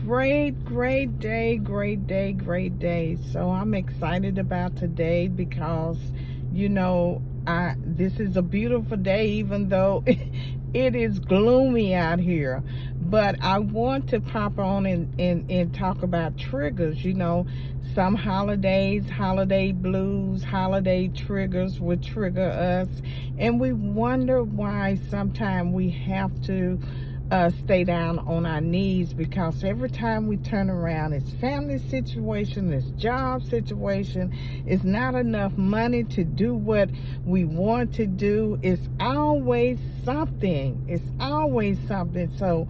great day, great day. So I'm excited about today because, this is a beautiful day, even though it is gloomy out here. But I want to pop on and talk about triggers. Some holidays, holiday blues, holiday triggers will trigger us. And we wonder why sometimes we have to stay down on our knees, because every time we turn around, it's family situation, it's job situation, it's not enough money to do what we want to do. It's always something. So,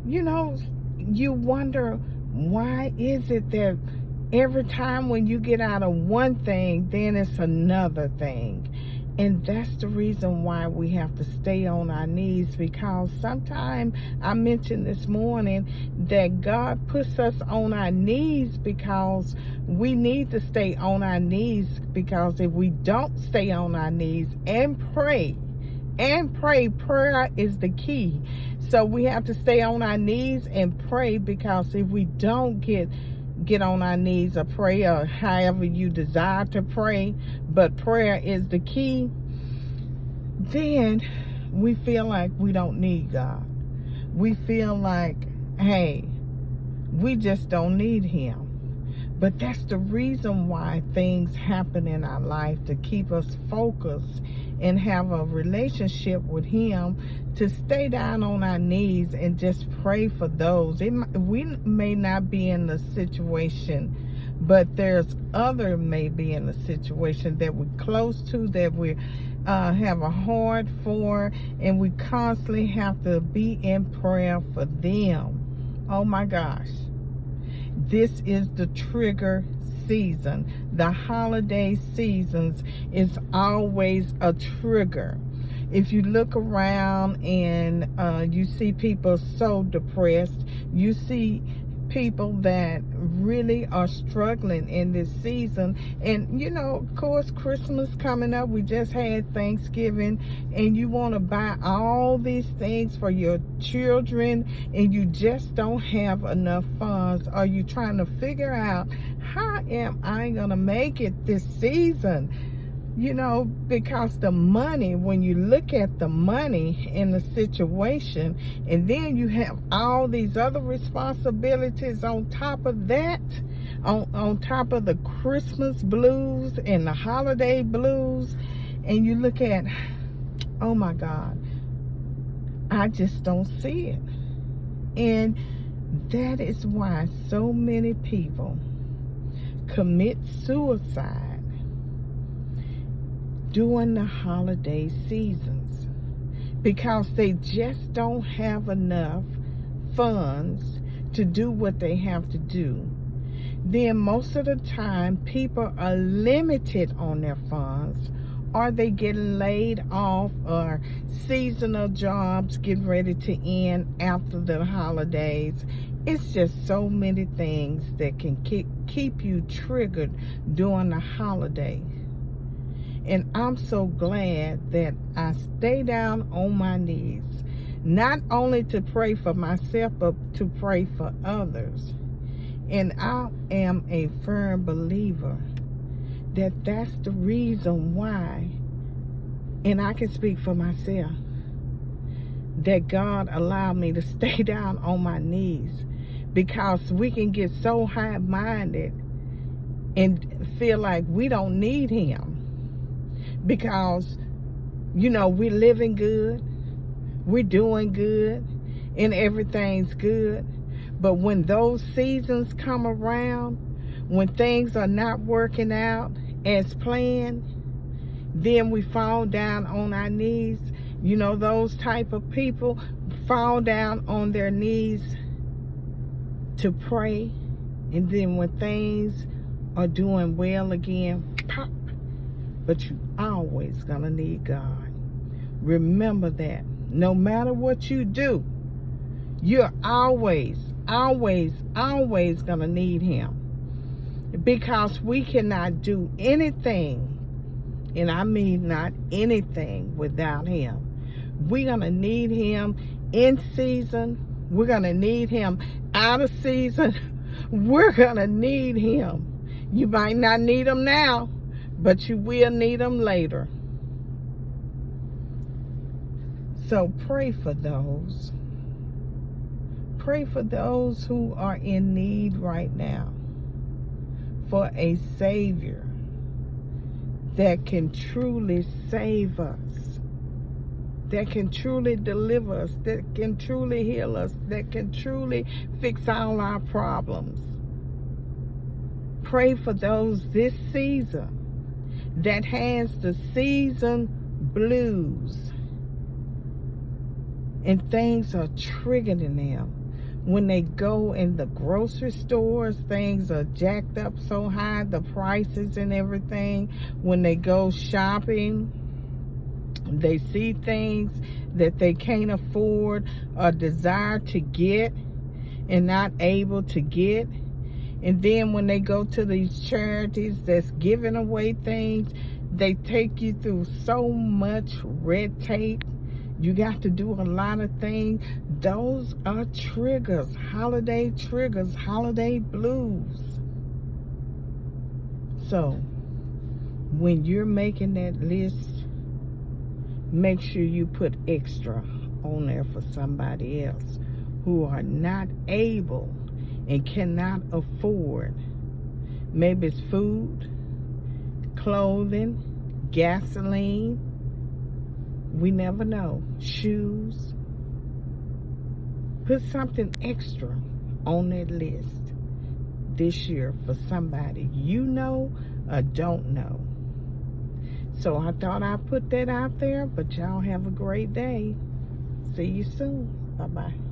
you wonder, why is it that every time when you get out of one thing, then it's another thing? And that's the reason why we have to stay on our knees, because sometimes, I mentioned this morning, that God puts us on our knees because we need to stay on our knees, because if we don't stay on our knees and pray, prayer is the key. So we have to stay on our knees and pray, because if we don't get on our knees or pray, or however you desire to pray, but prayer is the key, then we feel like we don't need God. We feel like, hey, we just don't need him. But that's the reason why things happen in our life, to keep us focused and have a relationship with him, to stay down on our knees and just pray for those. We may not be in the situation, but there's other may be in the situation that we're close to, that we have a heart for, and we constantly have to be in prayer for them. Oh my gosh. This is the trigger season. The holiday seasons is always a trigger. If you look around and you see people so depressed, you see people that really are struggling in this season. And of course, Christmas coming up, we just had Thanksgiving, and you want to buy all these things for your children, and you just don't have enough funds. Are you trying to figure out, how am I gonna make it this season? Because the money, when you look at the money in the situation, and then you have all these other responsibilities on top of that, on top of the Christmas blues and the holiday blues, and you look at, oh my God, I just don't see it. And that is why so many people commit suicide during the holiday seasons, because they just don't have enough funds to do what they have to do. Then most of the time, people are limited on their funds, or they get laid off, or seasonal jobs get ready to end after the holidays. It's just so many things that can keep you triggered during the holiday. And I'm so glad that I stay down on my knees, not only to pray for myself, but to pray for others. And I am a firm believer that that's the reason why, and I can speak for myself, that God allowed me to stay down on my knees, because we can get so high-minded and feel like we don't need him. Because, we're living good, we're doing good, and everything's good. But when those seasons come around, when things are not working out as planned, then we fall down on our knees. Those type of people fall down on their knees to pray. And then when things are doing well again, pop. But you always gonna need God. Remember that. No matter what you do, you're always gonna need him. Because we cannot do anything, and I mean not anything, without him. We're gonna need him in season We're going to need him out of season. We're going to need him. You might not need him now, but you will need him later. So pray for those. Pray for those who are in need right now for a Savior that can truly save us, that can truly deliver us, that can truly heal us, that can truly fix all our problems. Pray for those this season that has the season blues and things are triggering them. When they go in the grocery stores, things are jacked up so high, the prices and everything. When they go shopping, they see things that they can't afford or desire to get and not able to get. And then when they go to these charities that's giving away things, they take you through so much red tape. You got to do a lot of things. Those are triggers, holiday blues. So when you're making that list, make sure you put extra on there for somebody else who are not able and cannot afford. Maybe it's food, clothing, gasoline. We never know. Shoes. Put something extra on that list this year for somebody you know or don't know. So I thought I'd put that out there, but y'all have a great day. See you soon. Bye-bye.